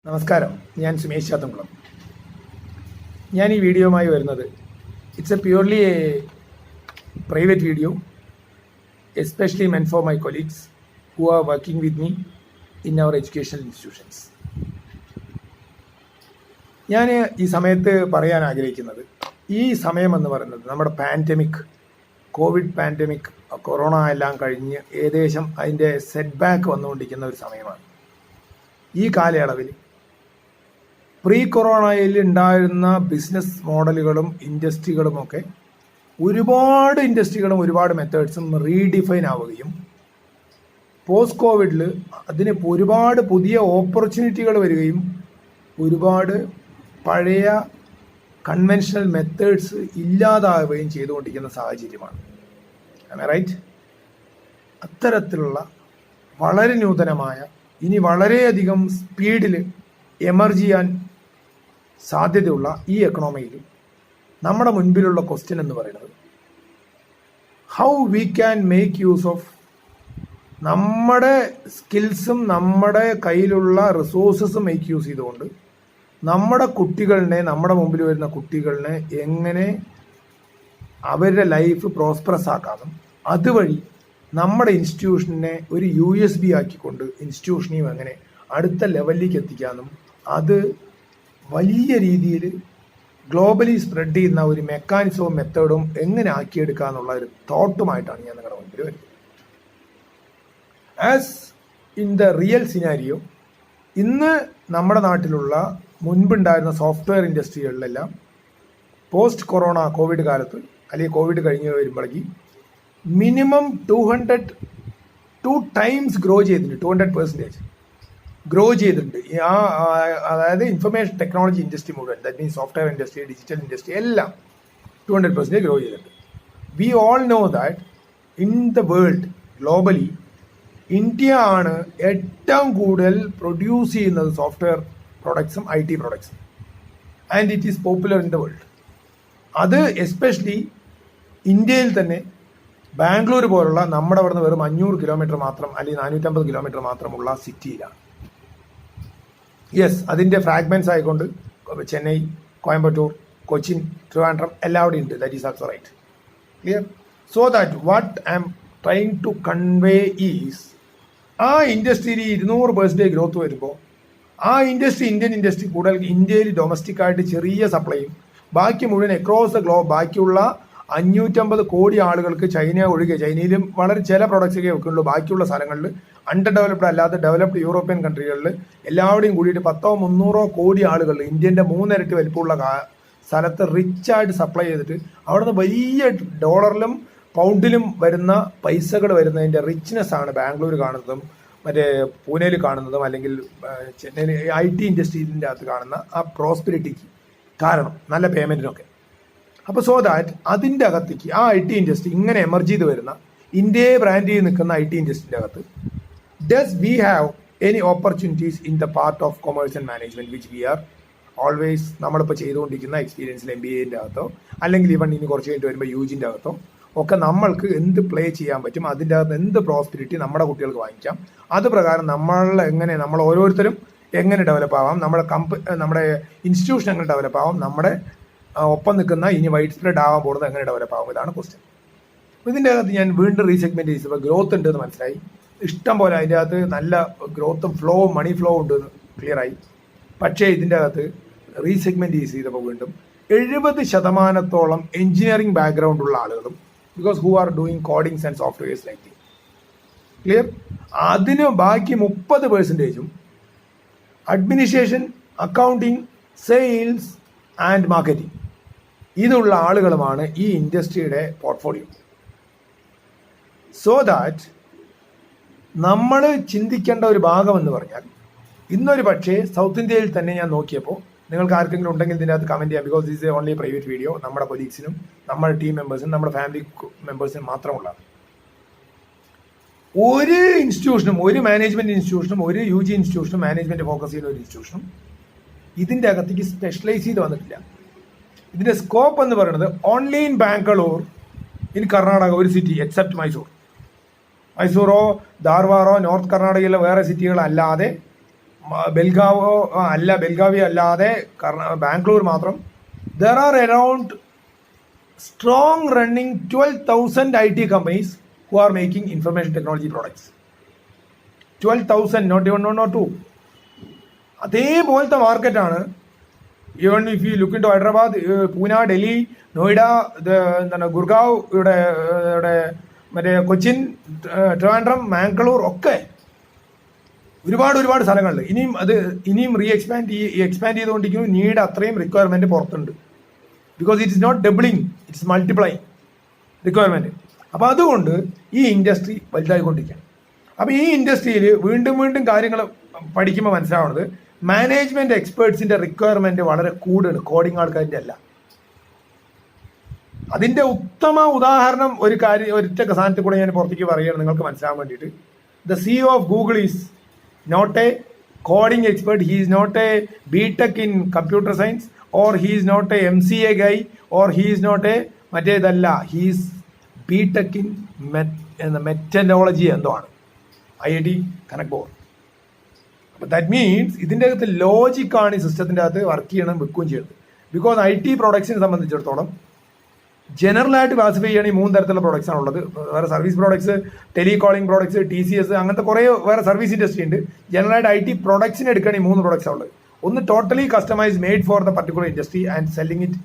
നമസ്കാരം, ഞാൻ സുമേഷ് ചാത്തംകുളം. ഞാൻ ഈ വീഡിയോയുമായി വരുന്നത് it's a purely a private video, especially meant for my colleagues who are working with me in our educational institutions. ഞാൻ ഈ സമയത്ത് പറയാൻ ആഗ്രഹിക്കുന്നത്, ഈ സമയമെന്ന് പറയുന്നത് നമ്മുടെ പാൻഡമിക്, കോവിഡ് പാൻഡമിക്, കൊറോണ എല്ലാം കഴിഞ്ഞ് ഏകദേശം അതിൻ്റെ സെറ്റ് ബാക്ക് വന്നുകൊണ്ടിരിക്കുന്ന ഒരു സമയമാണ്. ഈ കാലയളവിൽ പ്രീ കൊറോണയിൽ ഉണ്ടായിരുന്ന ബിസിനസ് മോഡലുകളും ഇൻഡസ്ട്രികളുമൊക്കെ ഒരുപാട് ഇൻഡസ്ട്രികളും ഒരുപാട് മെത്തേഡ്സും റീഡിഫൈൻ ആവുകയും പോസ്റ്റ് കോവിഡിൽ അതിന് ഒരുപാട് പുതിയ ഓപ്പർച്യൂണിറ്റികൾ വരികയും ഒരുപാട് പഴയ കൺവെൻഷണൽ മെത്തേഡ്സ് ഇല്ലാതാവുകയും ചെയ്തുകൊണ്ടിരിക്കുന്ന സാഹചര്യമാണ്. റൈറ്റ്? അത്തരത്തിലുള്ള വളരെ നൂതനമായ, ഇനി വളരെയധികം സ്പീഡിൽ എമർജ് ചെയ്യാൻ സാധ്യതയുള്ള ഈ എക്കണോമിയിൽ നമ്മുടെ മുൻപിലുള്ള ക്വസ്റ്റ്യൻ എന്ന് പറയുന്നത്, how we can make use of നമ്മുടെ സ്കിൽസും നമ്മുടെ കയ്യിലുള്ള റിസോഴ്സസും മേക്ക് യൂസ് ചെയ്തുകൊണ്ട് നമ്മുടെ കുട്ടികളിനെ, നമ്മുടെ മുമ്പിൽ വരുന്ന കുട്ടികളിനെ എങ്ങനെ അവരുടെ ലൈഫ് പ്രോസ്പെറസ് ആക്കാനും അതുവഴി നമ്മുടെ ഇൻസ്റ്റിറ്റ്യൂഷനെ ഒരു USB ആക്കിക്കൊണ്ട് ഇൻസ്റ്റിറ്റ്യൂഷനെയും എങ്ങനെ അടുത്ത ലെവലിലേക്ക് എത്തിക്കാനും അത് വലിയ രീതിയിൽ ഗ്ലോബലി സ്പ്രെഡ് ചെയ്യുന്ന ഒരു മെക്കാനിസവും മെത്തേഡും എങ്ങനെ ആക്കിയെടുക്കുക എന്നുള്ള ഒരു തോട്ടുമായിട്ടാണ് ഞാൻ നിങ്ങളുടെ മുമ്പിൽ വരുന്നത്. As in the real scenario, ഇന്ന് നമ്മുടെ നാട്ടിലുള്ള മുൻപുണ്ടായിരുന്ന സോഫ്റ്റ്വെയർ ഇൻഡസ്ട്രികളിലെല്ലാം പോസ്റ്റ് കൊറോണ കോവിഡ് കാലത്ത് അല്ലെങ്കിൽ കോവിഡ് കഴിഞ്ഞ് വരുമ്പോഴേക്ക് മിനിമം 2 times ഗ്രോ ചെയ്തിട്ടുണ്ട്, 200% ഗ്രോ ചെയ്തിട്ടുണ്ട്. അതായത് ഇൻഫർമേഷൻ ടെക്നോളജി ഇൻഡസ്ട്രി മുഴുവൻ, that means software industry, digital industry എല്ലാം 200% ഗ്രോ ചെയ്തിട്ടുണ്ട്. We all know that in the world globally India ആണ് ഏറ്റവും കൂടുതൽ പ്രൊഡ്യൂസ് ചെയ്യുന്നത് സോഫ്റ്റ്വെയർ പ്രൊഡക്ട്സും IT പ്രൊഡക്ട്സും, and it is popular in the world. അത് എസ്പെഷ്യലി ഇന്ത്യയിൽ തന്നെ ബാംഗ്ലൂർ പോലുള്ള നമ്മുടെ അവിടുന്ന് വെറും 500 കിലോമീറ്റർ മാത്രം അല്ലെങ്കിൽ 450 കിലോമീറ്റർ മാത്രമുള്ള സിറ്റിയിലാണ്. യെസ്, അതിൻ്റെ ഫ്രാഗ്മെന്റ്സ് ആയിക്കൊണ്ട് ചെന്നൈ, കോയമ്പത്തൂർ, കൊച്ചിൻ, ട്രിവാൻഡ്രം എല്ലാവിടെയും ഉണ്ട്. That is also right. Clear? So that what I am trying to convey is, ആ ഇൻഡസ്ട്രിയിൽ 200% ഗ്രോത്ത് വരുമ്പോൾ ആ ഇൻഡസ്ട്രി, ഇന്ത്യൻ ഇൻഡസ്ട്രി കൂടുതൽ ഇന്ത്യയിൽ ഡൊമസ്റ്റിക് ആയിട്ട് ചെറിയ സപ്ലൈയും ബാക്കി മുഴുവൻ അക്രോസ് ദ ഗ്ലോബ് ബാക്കിയുള്ള 550 കോടി ആളുകൾക്ക്, ചൈന ഒഴികെ, ചൈനയിലും വളരെ ചില പ്രൊഡക്ട്സൊക്കെ വെക്കുള്ളൂ, ബാക്കിയുള്ള സ്ഥലങ്ങളിൽ അണ്ടർ ഡെവലപ്ഡ് അല്ലാത്ത ഡെവലപ്ഡ് യൂറോപ്യൻ കൺട്രികളിൽ എല്ലാവരുടെയും കൂടിയിട്ട് 200-300 കോടി ആളുകൾ ഇന്ത്യൻ്റെ 3 ഇരട്ടി വലിപ്പമുള്ള സ്ഥലത്ത് റിച്ചായിട്ട് സപ്ലൈ ചെയ്തിട്ട് അവിടുന്ന് വലിയ ഡോളറിലും പൗണ്ടിലും വരുന്ന പൈസകൾ വരുന്നതിൻ്റെ റിച്ച്നെസ് ആണ് ബാംഗ്ലൂർ കാണുന്നതും മറ്റേ പൂനെയിൽ കാണുന്നതും അല്ലെങ്കിൽ ചെന്നൈയിൽ IT ഇൻഡസ്ട്രീസിൻ്റെ അകത്ത് കാണുന്ന ആ പ്രോസ്പെരിറ്റിക്ക് കാരണം, നല്ല പേയ്മെൻറ്റിനൊക്കെ. അപ്പോൾ സോ ദാറ്റ് അതിൻ്റെ അകത്തേക്ക് ആ IT ഇൻഡസ്ട്രി ഇങ്ങനെ എമർജ് ചെയ്ത് വരുന്ന ഇന്ത്യയെ ബ്രാൻഡ് ചെയ്ത് നിൽക്കുന്ന IT ഇൻഡസ്ട്രിൻ്റെ അകത്ത് does we have any opportunities in the part of commerce and management which we are always നമ്മളിപ്പോൾ ചെയ്തുകൊണ്ടിരിക്കുന്ന എക്സ്പീരിയൻസിൽ MBAൻ്റെ അകത്തോ അല്ലെങ്കിൽ ഇവൺ ഇനി കുറച്ച് കഴിഞ്ഞിട്ട് വരുമ്പോൾ UGൻ്റെ അകത്തോ ഒക്കെ നമ്മൾക്ക് എന്ത് പ്ലേ ചെയ്യാൻ പറ്റും, അതിൻ്റെ അകത്ത് എന്ത് പ്രോസ്പെരിറ്റി നമ്മുടെ കുട്ടികൾക്ക് വാങ്ങിക്കാം, അത് പ്രകാരം നമ്മൾ ഓരോരുത്തരും എങ്ങനെ ഡെവലപ്പ് ആവാം, നമ്മുടെ ഇൻസ്റ്റിറ്റ്യൂഷൻ എങ്ങനെ ഡെവലപ്പ് ആവാം, നമ്മുടെ ഒപ്പം നിൽക്കുന്ന ഇനി വൈഡ് സ്പ്രെഡ് ആവാൻ പോകുന്നത് എങ്ങനെ ഡെവലപ്പ് ആവും, ഇതാണ് ക്വസ്റ്റ്യൻ. അപ്പോൾ ഇതിൻ്റെ അകത്ത് ഞാൻ വീണ്ടും റീസെഗ്മെന്റ് ചെയ്തപ്പോൾ ഗ്രോത്ത് ഉണ്ട് എന്ന് മനസ്സിലായി. ഇഷ്ടം പോലെ അതിൻ്റെ അകത്ത് നല്ല ഗ്രോത്തും ഫ്ലോവും മണി ഫ്ലോ ഉണ്ട് എന്ന് ക്ലിയറായി. പക്ഷേ ഇതിൻ്റെ അകത്ത് റീസെഗ്മെന്റ് ചെയ്തപ്പോൾ വീണ്ടും 70% എഞ്ചിനീയറിംഗ് ബാക്ക്ഗ്രൗണ്ട് ഉള്ള ആളുകളും, because who are doing codings and softwares like this. Clear? അതിന് ബാക്കി 30% administration, accounting, sales and marketing ഇതുള്ള ആളുകളുമാണ് ഈ ഇൻഡസ്ട്രിയുടെ പോർട്ട്ഫോളിയോ. സോ ദാറ്റ് നമ്മൾ ചിന്തിക്കേണ്ട ഒരു ഭാഗം എന്ന് പറഞ്ഞാൽ, ഇന്നൊരു പക്ഷേ സൗത്ത് ഇന്ത്യയിൽ തന്നെ ഞാൻ നോക്കിയപ്പോൾ, നിങ്ങൾക്ക് ആർക്കെങ്കിലും ഉണ്ടെങ്കിൽ ഇതിൻ്റെ അകത്ത് കമൻറ്റ് ചെയ്യാം, because this only private video, നമ്മുടെ കൊലീഗ്സിനും നമ്മുടെ ടീം മെമ്പേഴ്സിനും നമ്മുടെ ഫാമിലി മെമ്പേഴ്സിനും മാത്രമുള്ളതാണ്. ഒരു ഇൻസ്റ്റിറ്റ്യൂഷനും, ഒരു മാനേജ്മെന്റ് ഇൻസ്റ്റിറ്റ്യൂഷനും, ഒരു UG ഇൻസ്റ്റിറ്റ്യൂഷനും, മാനേജ്മെന്റ് ഫോക്കസ് ചെയ്യുന്ന ഒരു ഇൻസ്റ്റിറ്റ്യൂഷനും ഇതിൻ്റെ അകത്തേക്ക് സ്പെഷ്യലൈസ് ചെയ്ത് വന്നിട്ടില്ല. ഇതിൻ്റെ സ്കോപ്പ് എന്ന് പറയുന്നത് only in Bangalore, in Karnataka ഒരു സിറ്റി എക്സെപ്റ്റ് മൈസൂറോ ധാർവാറോ നോർത്ത് കർണാടകയിലെ വേറെ സിറ്റികളല്ലാതെ ബെൽഗാവോ അല്ല, ബെൽഗാവി അല്ലാതെ ബാംഗ്ലൂർ മാത്രം there are around strong running 12,000 IT companies who are making information technology products. 12,000, not even one or two. അതേപോലത്തെ മാർക്കറ്റാണ്. Even if you look into Hyderabad, Pune, Delhi, Noida, എന്താണ് ഗുർഗാവ്, ഇവിടെ മറ്റേ കൊച്ചിൻ, ട്രിവാൻഡ്രം, മാംഗ്ലൂർ ഒക്കെ ഒരുപാട് സ്ഥലങ്ങളിൽ ഇനിയും എക്സ്പാൻഡ് ചെയ്തുകൊണ്ടിരിക്കുന്നു. നീഡ് അത്രയും റിക്വയർമെന്റ് പുറത്തുണ്ട്. Because it is not doubling, it's multiply requirement. അപ്പോൾ അതുകൊണ്ട് ഈ ഇൻഡസ്ട്രി വലുതായിക്കൊണ്ടിരിക്കുകയാണ്. അപ്പോൾ ഈ ഇൻഡസ്ട്രിയിൽ വീണ്ടും കാര്യങ്ങൾ പഠിക്കുമ്പോൾ മനസ്സിലാവുന്നത് മാനേജ്മെന്റ് എക്സ്പേർട്സിന്റെ റിക്വയർമെന്റ് വളരെ കൂടുതലാണ്, കോഡിംഗ് ആൾക്കാരുടെ അല്ല. അതിന്റെ ഉത്തമ ഉദാഹരണം ഒരൊറ്റ സാധനത്തിൽ കൂടെ ഞാൻ പുറത്തേക്ക് പറയുകയാണ് നിങ്ങൾക്ക് മനസ്സിലാകാൻ വേണ്ടിയിട്ട്. The CEO of Google is not a coding expert, he is not a BTech in computer science, or he is not a MCA guy, or he is not a മറ്റേതല്ല, he is BTech in മെറ്റനോളജി എന്തോ ആണ്, IIT Kanpur. അപ്പോൾ that means ഇതിൻ്റെ അകത്ത് ലോജിക്കാണ് ഈ സിസ്റ്റത്തിൻ്റെ അകത്ത് work ചെയ്യണം, വെക്കുകയും ചെയ്യുന്നത്. ബിക്കോസ് IT പ്രോഡക്ട്സിനെ സംബന്ധിച്ചിടത്തോളം ജനറലായിട്ട് ക്ലാസിഫൈ ചെയ്യണമെങ്കിൽ 3 തരത്തിലുള്ള പ്രോഡക്ട്സ് ആണുള്ളത്. വേറെ service products, telecalling products, TCS, അങ്ങനത്തെ കുറേ വേറെ സർവീസ് ഇൻഡസ്ട്രി ഉണ്ട്. ജനറലായിട്ട് IT പ്രോഡക്ട്സിനെ എടുക്കുകയാണെങ്കിൽ 3 പ്രോഡക്ട്സ് ഉള്ളത്. ഒന്ന് totally customise made for the particular industry and selling it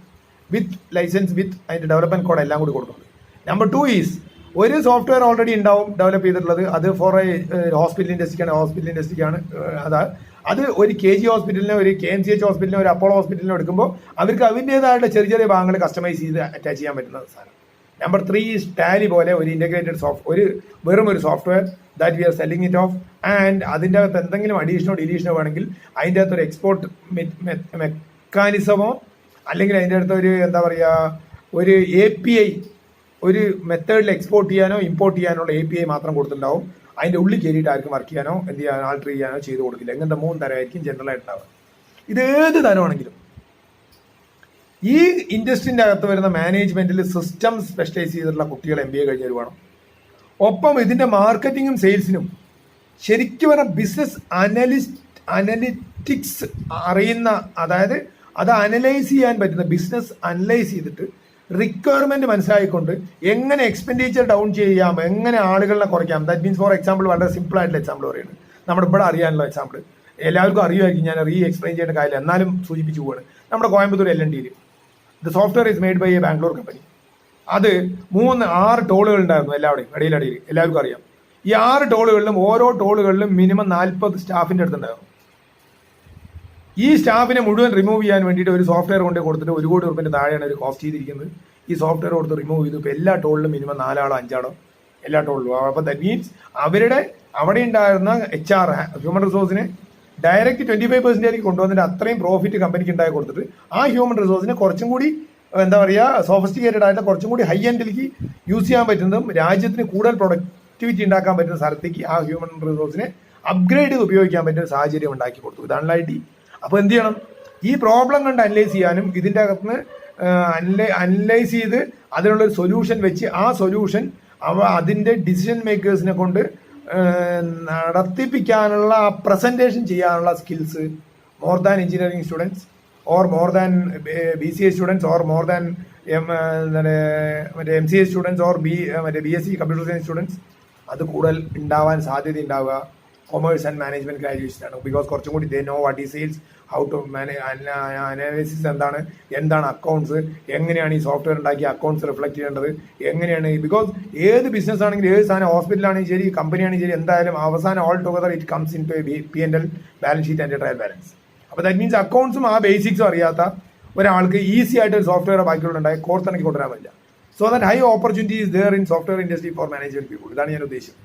with licence, with അതിൻ്റെ ഡെവലപ്മെന്റ് കോഡ് എല്ലാം കൂടി കൊടുക്കുന്നത്. നമ്പർ 2 ഈസ് ഒരു സോഫ്റ്റ്വെയർ ഓൾറെഡി ഉണ്ടാവും ഡെവലപ്പ് ചെയ്തിട്ടുള്ളത്, അത് ഫോർ എ ഹോസ്പിറ്റൽ ഇൻഡസ്ട്രിക്കാണ്. അത് ഒരു KG ഹോസ്പിറ്റലിനോ ഒരു KMCH ഹോസ്പിറ്റലിനോ ഒരു അപ്പോളോ ഹോസ്പിറ്റലിനോ എടുക്കുമ്പോൾ അവർക്ക് അതിൻ്റെതായിട്ടുള്ള ചെറിയ ഭാഗങ്ങൾ കസ്റ്റമൈസ് ചെയ്ത് അറ്റാച്ച് ചെയ്യാൻ പറ്റുന്ന സാധനം. നമ്പർ 3 ഈസ് ടാലി പോലെ ഒരു ഇൻ്റഗ്രേറ്റഡ് വെറും ഒരു software that we are selling it off. And അതിൻ്റെ അകത്ത് എന്തെങ്കിലും അഡീഷനോ ഡിലീഷനോ വേണമെങ്കിൽ അതിൻ്റെ അകത്തൊരു എക്സ്പോർട്ട് മെക്കാനിസമോ അല്ലെങ്കിൽ അതിൻ്റെ അടുത്ത് ഒരു എന്താ പറയുക ഒരു API, ഒരു മെത്തേഡിൽ എക്സ്പോർട്ട് ചെയ്യാനോ ഇമ്പോർട്ട് ചെയ്യാനുള്ള API മാത്രം കൊടുത്തിട്ടുണ്ടാവും. അതിൻ്റെ ഉള്ളിൽ കയറിയിട്ട് ആർക്കും വർക്ക് ചെയ്യാനോ എന്ത് ചെയ്യാനോ ആൾട്ടർ ചെയ്യാനോ ചെയ്ത് കൊടുക്കില്ല. ഇങ്ങനത്തെ 3 തരമായിരിക്കും ജനറലായിട്ടുണ്ടാവുക. ഇത് ഏത് തരമാണെങ്കിലും ഈ ഇൻഡസ്ട്രീൻ്റെ അകത്ത് വരുന്ന മാനേജ്മെന്റിൽ സിസ്റ്റം സ്പെഷ്യലൈസ് ചെയ്തിട്ടുള്ള കുട്ടികൾ MBA കഴിഞ്ഞവർ വേണം. ഒപ്പം ഇതിന്റെ മാർക്കറ്റിങ്ങും സെയിൽസിനും ശരിക്കും പറഞ്ഞാൽ ബിസിനസ് അനലിറ്റിക്സ് അറിയുന്ന, അതായത് അത് അനലൈസ് ചെയ്യാൻ പറ്റുന്ന, ബിസിനസ് അനലൈസ് ചെയ്തിട്ട് റിക്വയർമെന്റ് മനസ്സിലാക്കിക്കൊണ്ട് എങ്ങനെ എക്സ്പെൻഡിച്ചർ ഡൗൺ ചെയ്യാം, എങ്ങനെ ആളുകളെ കുറയ്ക്കാം. ദാറ്റ് മീൻസ് ഫോർ എക്സാമ്പിൾ, വളരെ സിമ്പിൾ ആയിട്ടുള്ള എക്സാമ്പിൾ പറയുന്നത് നമ്മുടെ ഇവിടെ അറിയാനുള്ള എക്സാമ്പിൾ എല്ലാവർക്കും അറിയുമായിരിക്കും, ഞാൻ എക്സ്പ്ലെയിൻ ചെയ്യേണ്ട കാര്യമില്ല, എന്നാലും സൂചിപ്പിച്ചു പോവാണ്. നമ്മുടെ കോയമ്പത്തൂർ LNTയിൽ the software is made by a Bangalore company. അത് 6 ടോളുകൾ ഉണ്ടായിരുന്നു എല്ലാവരുടെയും ഇടയിൽ എല്ലാവർക്കും അറിയാം. ഈ 6 ടോളുകളിലും ഓരോ ടോളുകളിലും മിനിമം 40 സ്റ്റാഫിന്റെ അടുത്തുണ്ടായിരുന്നു. ഈ സ്റ്റാഫിനെ മുഴുവൻ റിമൂവ് ചെയ്യാൻ വേണ്ടിയിട്ട് ഒരു സോഫ്റ്റ്വെയർ കൊണ്ട് കൊടുത്തിട്ട് 1 കോടി രൂപയുടെ താഴെയാണ് ഒരു കോസ്റ്റ് ചെയ്തിരിക്കുന്നത്. ഈ സോഫ്റ്റ്വെയർ കൊടുത്ത് റിമൂവ് ചെയ്തു. ഇപ്പോൾ എല്ലാ ടോളിലും മിനിമം 4 ആളോ 5 ആളോ എല്ലാ ടോളിലും. അപ്പോൾ ദാറ്റ് മീൻസ് അവരുടെ അവിടെ ഉണ്ടായിരുന്ന HR ഹ്യൂമൻ റിസോഴ്സിനെ ഡയറക്റ്റ് 25% കൊണ്ടുവന്നിട്ട് അത്രയും പ്രോഫിറ്റ് കമ്പനിക്ക് ഉണ്ടായി കൊടുത്തിട്ട് ആ ഹ്യൂമൻ റിസോഴ്സിനെ കുറച്ചും കൂടി എന്താ പറയുക സോഫിസ്റ്റിക്കേറ്റഡ് ആയിട്ടുള്ള കുറച്ചും കൂടി ഹൈ എൻഡിലേക്ക് യൂസ് ചെയ്യാൻ പറ്റുന്നതും രാജ്യത്തിന് കൂടുതൽ പ്രൊഡക്ടിവിറ്റി ഉണ്ടാക്കാൻ പറ്റുന്ന സ്ഥലത്തേക്ക് ആ ഹ്യൂമൻ റിസോഴ്സിനെ അപ്ഗ്രേഡ് ചെയ്ത് ഉപയോഗിക്കാൻ പറ്റുന്ന സാഹചര്യം ഉണ്ടാക്കി കൊടുത്തു. ഇതാണ് IT. അപ്പോൾ എന്ത് ചെയ്യണം, ഈ പ്രോബ്ലം കണ്ട് അനലൈസ് ചെയ്യാനും ഇതിൻ്റെ അകത്തുനിന്ന് അനലൈസ് ചെയ്ത് അതിനുള്ളൊരു സൊല്യൂഷൻ വെച്ച് ആ സൊല്യൂഷൻ അതിൻ്റെ ഡിസിഷൻ മേക്കേഴ്സിനെ കൊണ്ട് നടത്തിപ്പിക്കാനുള്ള പ്രസന്റേഷൻ ചെയ്യാനുള്ള skills more than engineering students or more than BCA students or more than മറ്റേ MCA students or BSc computer science students അത് കൂടുതൽ ഉണ്ടാവാൻ സാധ്യത ഉണ്ടാവുക കൊമേഴ്സ് ആൻഡ് മാനേജ്മെന്റ് ഗ്രാജുവേഷൻ ആണ്. ബിക്കോസ് കുറച്ചും കൂടി ദേ നോ വാട്ട് ഈ സെയിൽസ്, ഹൗ ടു അനാലിസിസ് എന്താണ് അക്കൗണ്ട്സ്, എങ്ങനെയാണ് ഈ സോഫ്റ്റ്വെയർ ഉണ്ടാക്കി അക്കൗണ്ട്സ് റിഫ്ലക്ട് ചെയ്യേണ്ടത്, എങ്ങനെയാണ്. ബിക്കോസ് ഏത് ബിസിനസ് ആണെങ്കിലും ഏത് സാധനം ഹോസ്പിറ്റലാണെങ്കിൽ ശരി കമ്പനിയാണെങ്കിൽ ശരി എന്തായാലും അവസാനം all together it comes in to P&L balance sheet and trial balance. അപ്പോൾ ദാറ്റ് മീൻസ് അക്കൗണ്ട്സും ആ ബേസിക്സും അറിയാത്ത ഒരാൾക്ക് ഈസി ആയിട്ട് ഒരു സോഫ്റ്റ്വെയർ ബാക്കിയുള്ള ഉണ്ടായി കോർത്തിണക്കി കൊണ്ടുവരാൻ പറ്റില്ല. So that high opportunity is there in software industry for management people. ഇതാണ് ഞാൻ ഉദ്ദേശിച്ചത്.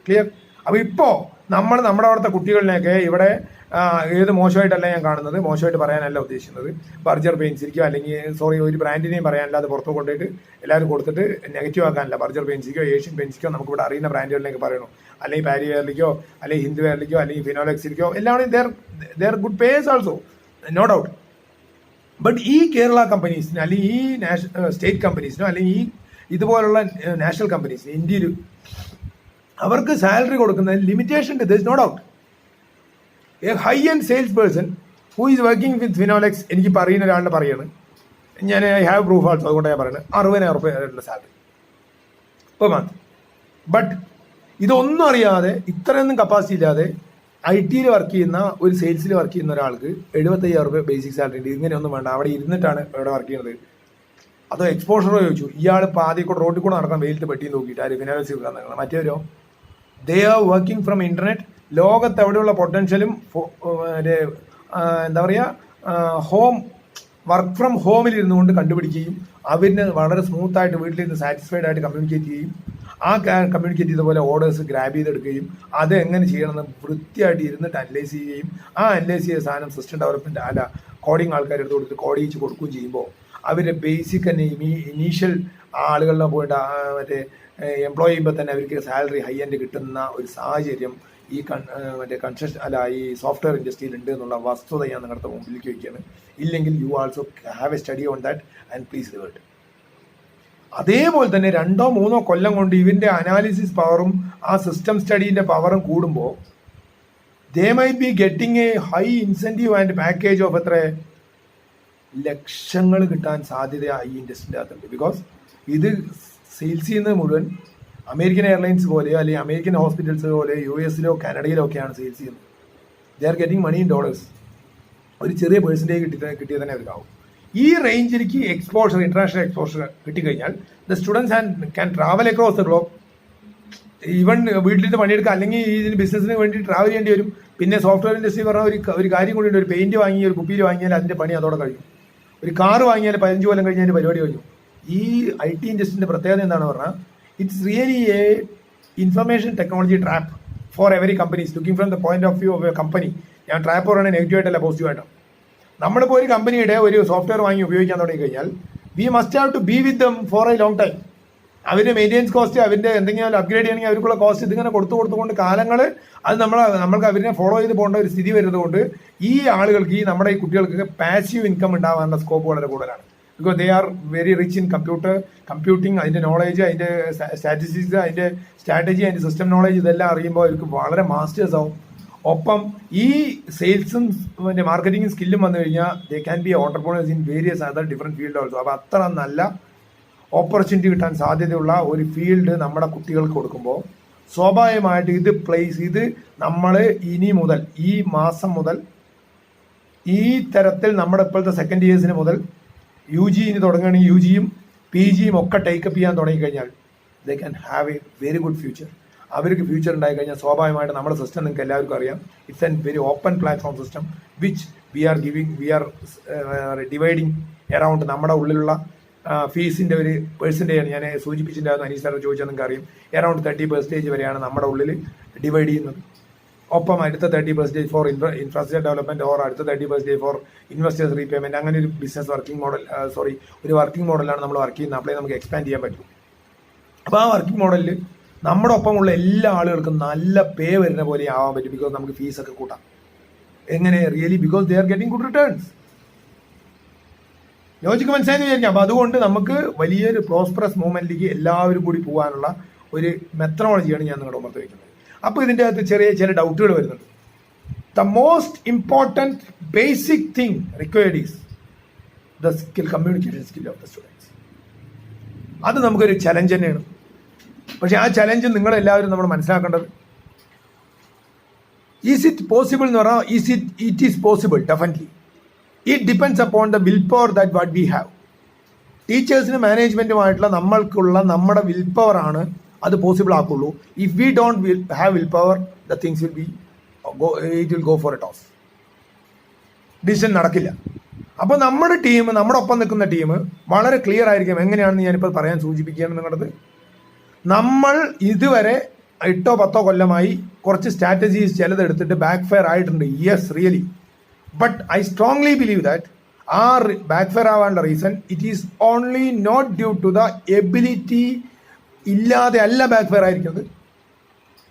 ക്ലിയർ? അപ്പോൾ ഇപ്പോൾ നമ്മുടെ അവിടുത്തെ കുട്ടികളിലേക്ക് ഇവിടെ ഏത് മോശമായിട്ടല്ല ഞാൻ കാണുന്നത്, മോശമായിട്ട് പറയാനല്ല ഉദ്ദേശിക്കുന്നത്. ബർജർ പെയിൻസിരിക്കോ അല്ലെങ്കിൽ ഒരു ബ്രാൻഡിനെയും പറയാനല്ല, അത് പുറത്ത് കൊണ്ടുപോയിട്ട് എല്ലാവരും കൊടുത്തിട്ട് നെഗറ്റീവ് ആക്കാനല്ല. ബർജർ പെയിൻസിക്കോ ഏഷ്യൻ പെയിൻസിക്കോ നമുക്ക് ഇവിടെ അറിയുന്ന ബ്രാൻഡുകളിലേക്ക് പറയണോ, അല്ലെങ്കിൽ പാരി വെയറിലേക്കോ അല്ലെങ്കിൽ ഹിന്ദു വെയറിലേക്കോ അല്ലെങ്കിൽ ഫിനോലെക്സിലേക്കോ എല്ലാവരും there good pays also, no doubt. But ഈ കേരള കമ്പനീസിന് അല്ലെങ്കിൽ ഈ സ്റ്റേറ്റ് കമ്പനീസിനോ അല്ലെങ്കിൽ ഈ ഇതുപോലുള്ള നാഷണൽ കമ്പനീസിന് ഇന്ത്യയിൽ അവർക്ക് സാലറി കൊടുക്കുന്നതിൽ ലിമിറ്റേഷൻ ഉണ്ട്. There is no doubt. A high end sales person who is working with Finolex, എനിക്ക് പറയുന്ന ഒരാളുടെ പറയാണ്, ഞാൻ ഐ ഹാവ് പ്രൂഫ് ആൾസോ, അതുകൊണ്ട് ഞാൻ പറയുന്നത് 60,000 സാലറി പെർ മന്ത്. ബട്ട് ഇതൊന്നും അറിയാതെ, ഇത്രയൊന്നും കപ്പാസിറ്റി ഇല്ലാതെ ഐ ടിയിൽ വർക്ക് ചെയ്യുന്ന ഒരു സെയിൽസിൽ വർക്ക് ചെയ്യുന്ന ഒരാൾക്ക് 75,000 ബേസിക് സാലറി ഉണ്ട്. ഇങ്ങനെയൊന്നും വേണ്ട, അവിടെ ഇരുന്നിട്ടാണ് ഇവിടെ വർക്ക് ചെയ്യുന്നത്. അതോ എക്സ്പോഷറോ ചോദിച്ചു. ഇയാൾ ഇപ്പോൾ ആദ്യം കൂടെ റോഡിൽ കൂടെ നടക്കാൻ വെയിലത്ത് പെട്ടി നോക്കിയിട്ട് ആര് ഫിനാൻസ് കൊടുക്കാൻ. മറ്റേവരോ they are working from internet. ലോകത്ത് എവിടെയുള്ള പൊട്ടൻഷ്യലും എന്താ പറയുക, വർക്ക് ഫ്രം ഹോമിൽ ഇരുന്നുകൊണ്ട് കണ്ടുപിടിക്കുകയും അവരിന് വളരെ സ്മൂത്തായിട്ട് വീട്ടിലിരുന്ന് സാറ്റിസ്ഫൈഡ് ആയിട്ട് കമ്മ്യൂണിക്കേറ്റ് ചെയ്യും. ആ കമ്മ്യൂണിക്കേറ്റ് ചെയ്ത പോലെ ഓർഡേഴ്സ് ഗ്രാബ് ചെയ്തെടുക്കുകയും അത് എങ്ങനെ ചെയ്യണമെന്ന് വൃത്തിയായിട്ട് ഇരുന്നിട്ട് അനലൈസ് ചെയ്യുകയും ആ അനലൈസ് ചെയ്ത സാധനം സിസ്റ്റം ഡെവലപ്മെന്റ് കോഡിങ് ആൾക്കാരെടുത്ത് കൊടുത്ത് കോഡ് ചെയ്ത് കൊടുക്കുകയും ചെയ്യുമ്പോൾ അവരുടെ ബേസിക് തന്നെ ഇനീഷ്യൽ ആളുകളിലെ പോയിട്ട് മറ്റേ എംപ്ലോയ് ചെയ്യുമ്പോൾ തന്നെ അവർക്ക് സാലറി ഹൈ എൻഡ് കിട്ടുന്ന ഒരു സാഹചര്യം ഈ ഈ സോഫ്റ്റ്വെയർ ഇൻഡസ്ട്രിയിൽ ഉണ്ട് എന്നുള്ള വസ്തുത ഞാൻ നിങ്ങളുടെ മുമ്പിലേക്ക് വയ്ക്കുകയാണ്. ഇല്ലെങ്കിൽ U also have A study on that and please revert. അതേപോലെ തന്നെ 2-3 കൊല്ലം കൊണ്ട് ഇവന്റെ അനാലിസിസ് പവറും ആ സിസ്റ്റം സ്റ്റഡീന്റെ പവറും കൂടുമ്പോൾ they might be getting A high incentive and package of എത്ര ലക്ഷങ്ങൾ കിട്ടാൻ സാധ്യത ഈ ഇൻഡസ്ട്രിൻ്റെ അകത്തുണ്ട്. ബിക്കോസ് ഇത് സെയിൽസ് ചെയ്യുന്നത് മുഴുവൻ അമേരിക്കൻ എയർലൈൻസ് പോലെയോ അല്ലെങ്കിൽ അമേരിക്കൻ ഹോസ്പിറ്റൽസ് പോലെ US-ലോ കാനഡയിലോ ഒക്കെയാണ് സെയിൽസ് ചെയ്യുന്നത്. They are getting money in dollars. ഒരു ചെറിയ പേഴ്സൻറ്റേജ് കിട്ടിയത് തന്നെ അവർക്കാവും. ഈ റേഞ്ചിലേക്ക് എക്സ്പോഷർ, ഇന്റർനാഷണൽ എക്സ്പോഷർ കിട്ടിക്കഴിഞ്ഞാൽ the students can travel across the globe. Even വീട്ടിലിട്ട് പണിയെടുക്കുക, അല്ലെങ്കിൽ ഇതിന് ബിസിനസ്സിന് വേണ്ടി ട്രാവൽ ചെയ്യേണ്ടി വരും. പിന്നെ സോഫ്റ്റ്വെയർ ഇൻഡസ്ട്രി പറഞ്ഞ ഒരു കാര്യം കൂടി ഉണ്ട്. ഒരു പെയിന്റ് വാങ്ങി ഒരു കുപ്പിയിൽ വാങ്ങിയാൽ അതിന്റെ പണി അതോടെ കഴിയും. ഒരു കാറ് വാങ്ങിയാൽ 15 കൊല്ലം കഴിഞ്ഞ് അതിന്റെ പരിപാടി കഴിഞ്ഞു. ഈ IT ഇൻഡസ്ട്രിന്റെ പ്രത്യേകത എന്താണ് പറഞ്ഞാൽ it's really A information technology trap for every companies looking from the point of view of A company. ഞാൻ ട്രാപ്പ് പറയുന്നത് നെഗറ്റീവായിട്ടല്ല, പോസിറ്റീവായിട്ടാണ്. നമ്മളിപ്പോൾ ഒരു കമ്പനിയുടെ ഒരു സോഫ്റ്റ്വെയർ വാങ്ങി ഉപയോഗിക്കാൻ തുടങ്ങി കഴിഞ്ഞാൽ we must have to be with them for a long time. അവരുടെ മെയിൻ്റെനൻസ് കോസ്റ്റ്, അവരുടെ എന്തെങ്കിലും അപ്ഗ്രേഡ് ചെയ്യണമെങ്കിൽ അവർക്കുള്ള കോസ്റ്റ് ഇതിങ്ങനെ കൊടുത്തുകൊണ്ട് കാലങ്ങൾ അത് നമ്മൾക്ക് അവരെ ഫോളോ ചെയ്ത് പോകേണ്ട ഒരു സ്ഥിതി വരുന്നതുകൊണ്ട് ഈ ആളുകൾക്ക്, ഈ നമ്മുടെ ഈ കുട്ടികൾക്ക് പാസീവ് ഇൻകം ഉണ്ടാവാനുള്ള സ്കോപ്പ് വളരെ കൂടുതലാണ്. Because they are very rich in computing, അതിൻ്റെ നോളേജ്, അതിൻ്റെ സ്റ്റാറ്റിസ്റ്റിക്സ്, അതിൻ്റെ സ്ട്രാറ്റജി, അതിൻ്റെ സിസ്റ്റം നോളേജ്, ഇതെല്ലാം അറിയുമ്പോൾ അവർക്ക് വളരെ മാസ്റ്റേഴ്സ് ആവും. ഒപ്പം ഈ സെയിൽസും മാർക്കറ്റിംഗും സ്കില്ലും വന്നു കഴിഞ്ഞാൽ they can be entrepreneurs in various other different field also. അപ്പോൾ അത്ര നല്ല ഓപ്പർച്യൂണിറ്റി കിട്ടാൻ സാധ്യതയുള്ള ഒരു ഫീൽഡ് നമ്മുടെ കുട്ടികൾക്ക് കൊടുക്കുമ്പോൾ സ്വാഭാവികമായിട്ട് ഇത് നമ്മൾ ഇനി മുതൽ, ഈ മാസം മുതൽ, ഈ തരത്തിൽ നമ്മുടെ ഇപ്പോഴത്തെ സെക്കൻഡ് ഇയേഴ്സിന് മുതൽ UG-ന് തുടങ്ങുകയാണെങ്കിൽ UG-യും PG-യും ഒക്കെ ടേക്കപ്പ് ചെയ്യാൻ തുടങ്ങിക്കഴിഞ്ഞാൽ they can have a very good future. അവർക്ക് ഫ്യൂച്ചർ ഉണ്ടായി കഴിഞ്ഞാൽ സ്വാഭാവികമായിട്ട് നമ്മുടെ സിസ്റ്റം നിങ്ങൾക്ക് എല്ലാവർക്കും അറിയാം. It's an very open platform system which we are dividing around. നമ്മുടെ ഉള്ളിലുള്ള ഫീസിൻ്റെ ഒരു പെർസെൻറ്റേജാണ് ഞാൻ സൂചിപ്പിച്ചിട്ടുണ്ടായിരുന്നു. അനീസ് സാർ ചോദിച്ചാൽ നിങ്ങൾക്ക് അറിയാം. അറൗണ്ട് 30% വരെയാണ് നമ്മുടെ ഉള്ളിൽ ഡിവൈഡ് ചെയ്യുന്നത്. ഒപ്പം അടുത്ത 30% ഫോർ ഇൻഫ്രാസ്ട്രക്ചർ ഡെവലപ്മെന്റ്, ഓർ അടുത്ത 30% ഫോർ ഇൻവെസ്റ്റേഴ്സ് റീപേയ്മെന്റ്. അങ്ങനെ ഒരു ബിസിനസ് വർക്കിംഗ് മോഡൽ, ഒരു വർക്കിംഗ് മോഡലാണ് നമ്മൾ വർക്ക് ചെയ്യുന്നത്. അപ്പോഴേ നമുക്ക് എക്സ്പാൻഡ് ചെയ്യാൻ പറ്റും. അപ്പോൾ ആ വർക്കിംഗ് മോഡലിൽ നമ്മുടെ ഒപ്പമുള്ള എല്ലാ ആളുകൾക്കും നല്ല പേ വരുന്ന പോലെ ആവാൻ പറ്റും. ബിക്കോസ് നമുക്ക് ഫീസൊക്കെ കൂട്ടാം. എങ്ങനെ? Really because they are getting good returns. Logic മനസ്സിലായെന്ന് വിചാരിക്കാം. അപ്പോൾ അതുകൊണ്ട് നമുക്ക് വലിയൊരു പ്രോസ്പെറസ് മൂവ്മെന്റിലേക്ക് എല്ലാവരും കൂടി പോകാനുള്ള ഒരു മെത്തഡോളജിയാണ് ഞാൻ നിങ്ങളുടെ മുമ്പത്ത് വയ്ക്കുന്നത്. അപ്പോൾ ഇതിൻ്റെ അകത്ത് ചില ഡൗട്ടുകൾ വരുന്നുണ്ട്. The most important basic thing required is the skill, communication skill of the students. അത് നമുക്കൊരു ചലഞ്ച് തന്നെയാണ്. പക്ഷെ ആ ചലഞ്ച് നിങ്ങളെല്ലാവരും നമ്മൾ മനസ്സിലാക്കേണ്ടത്, ഈസ് ഇറ്റ് പോസിബിൾ എന്ന് പറഞ്ഞാൽ it is possible definitely. It depends upon the will power that what we have. ടീച്ചേഴ്സിനും മാനേജ്മെൻറ്റുമായിട്ടുള്ള നമ്മുടെ വിൽ പവർ ആണ് അത് പോസിബിൾ ആക്കുള്ളൂ. If we don't have will power the things it will go for a toss. Decision നടക്കില്ല. അപ്പോൾ നമ്മുടെ team, നമ്മുടെ ഒപ്പം നിൽക്കുന്ന ടീം വളരെ ക്ലിയർ ആയിരിക്കും. എങ്ങനെയാണെന്ന് ഞാനിപ്പോൾ പറയാൻ സൂചിപ്പിക്കുകയാണ് നിങ്ങളത്. നമ്മൾ ഇതുവരെ 8-10 കൊല്ലമായി കുറച്ച് സ്ട്രാറ്റജീസ് ചിലതെടുത്തിട്ട് ബാക്ക് ഫയർ ആയിട്ടുണ്ട്. Yes, really. But I strongly believe that ആ ബാക്ക് ഫയർ ആവാനുള്ള reason it is only not due to the ability ഇല്ലാതെ അല്ല ബാക്ക് ഫയർ ആയിരിക്കുന്നത്,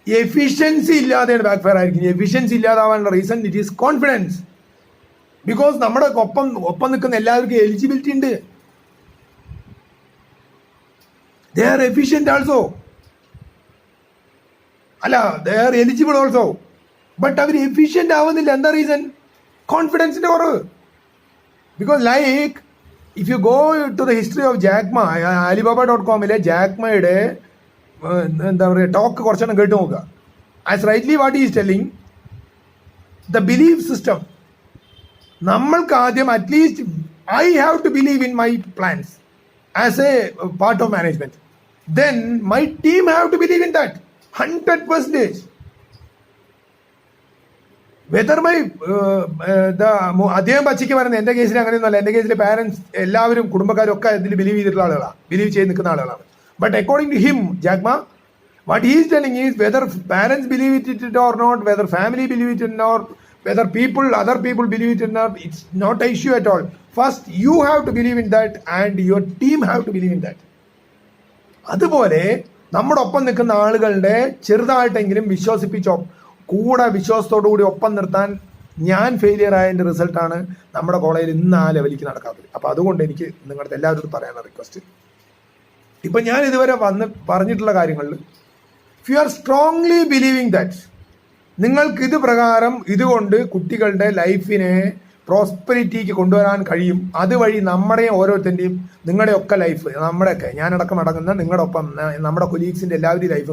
എഫിഷ്യൻസി ഇല്ലാതെയാണ് ബാക്ക് ഫയർ ആയിരിക്കുന്നത്. എഫിഷ്യൻസി ഇല്ലാതാവാനുള്ള reason it is confidence. Because നമ്മുടെ ഒപ്പം നിൽക്കുന്ന എല്ലാവർക്കും എലിജിബിലിറ്റി ഉണ്ട്. They are efficient also. They are eligible also. But അവർ എഫിഷ്യൻ്റ് ആവുന്നില്ല. എന്താ റീസൺ? കോൺഫിഡൻസിൻ്റെ കുറവ്. Because like if you go to the history of Jack Ma, Alibaba.com ജാക്മയുടെ എന്താ പറയുക ടോക്ക് കുറച്ചെണ്ണം കേട്ട് നോക്കുക. As rightly what is telling, the belief system. നമ്മൾക്ക് ആദ്യം at least I have to believe in my plans as a part of management. Then my team have to believe in that 100%. Whether my അദ്ദേഹം പച്ചയ്ക്ക് പറയുന്നത്, എൻ്റെ കേസിൽ അങ്ങനെയൊന്നുമല്ല. എൻ്റെ കേസിലെ പാരൻസ് എല്ലാവരും കുടുംബക്കാരും ഒക്കെ ഇതിൽ ബിലീവ് ചെയ്തിട്ടുള്ള ആളുകളാണ്, ബിലീവ് ചെയ്ത് നിൽക്കുന്ന ആളുകളാണ്. But according to him, Jack Ma, what he is telling is whether parents believe it or not, whether family believe it or not, whether other people believe it or not, it's not an issue at all. First you have to believe in that and your team have to believe in that. അതുപോലെ നമ്മുടെ ഒപ്പം നിൽക്കുന്ന ആളുകളുടെ ചെറുതായിട്ടെങ്കിലും വിശ്വസിപ്പിച്ചോ കൂടെ വിശ്വാസത്തോടു കൂടി ഒപ്പം നിർത്താൻ ഞാൻ ഫെയിലിയർ ആയതിൻ്റെ റിസൾട്ടാണ് നമ്മുടെ കോളേജിൽ ഇന്ന് ആ ലെവലിലേക്ക് നടക്കാത്തത്. അപ്പോൾ അതുകൊണ്ട് എനിക്ക് നിങ്ങളുടെ എല്ലാവരും പറയാനുള്ള റിക്വസ്റ്റ്, ഇപ്പം ഞാൻ ഇതുവരെ പറഞ്ഞിട്ടുള്ള കാര്യങ്ങളിൽ if you R strongly believing that നിങ്ങൾക്ക് ഇത് പ്രകാരം ഇതുകൊണ്ട് കുട്ടികളുടെ ലൈഫിനെ പ്രോസ്പെരിറ്റിക്ക് കൊണ്ടുവരാൻ കഴിയും, അതുവഴി നമ്മുടെ ഓരോരുത്തൻ്റെയും നിങ്ങളുടെയൊക്കെ ലൈഫ്, നമ്മുടെയൊക്കെ ഞാനടക്കം അടങ്ങുന്ന നിങ്ങളുടെ ഒപ്പം നമ്മുടെ കൊലീഗ്സിൻ്റെ എല്ലാവരുടെയും ലൈഫ്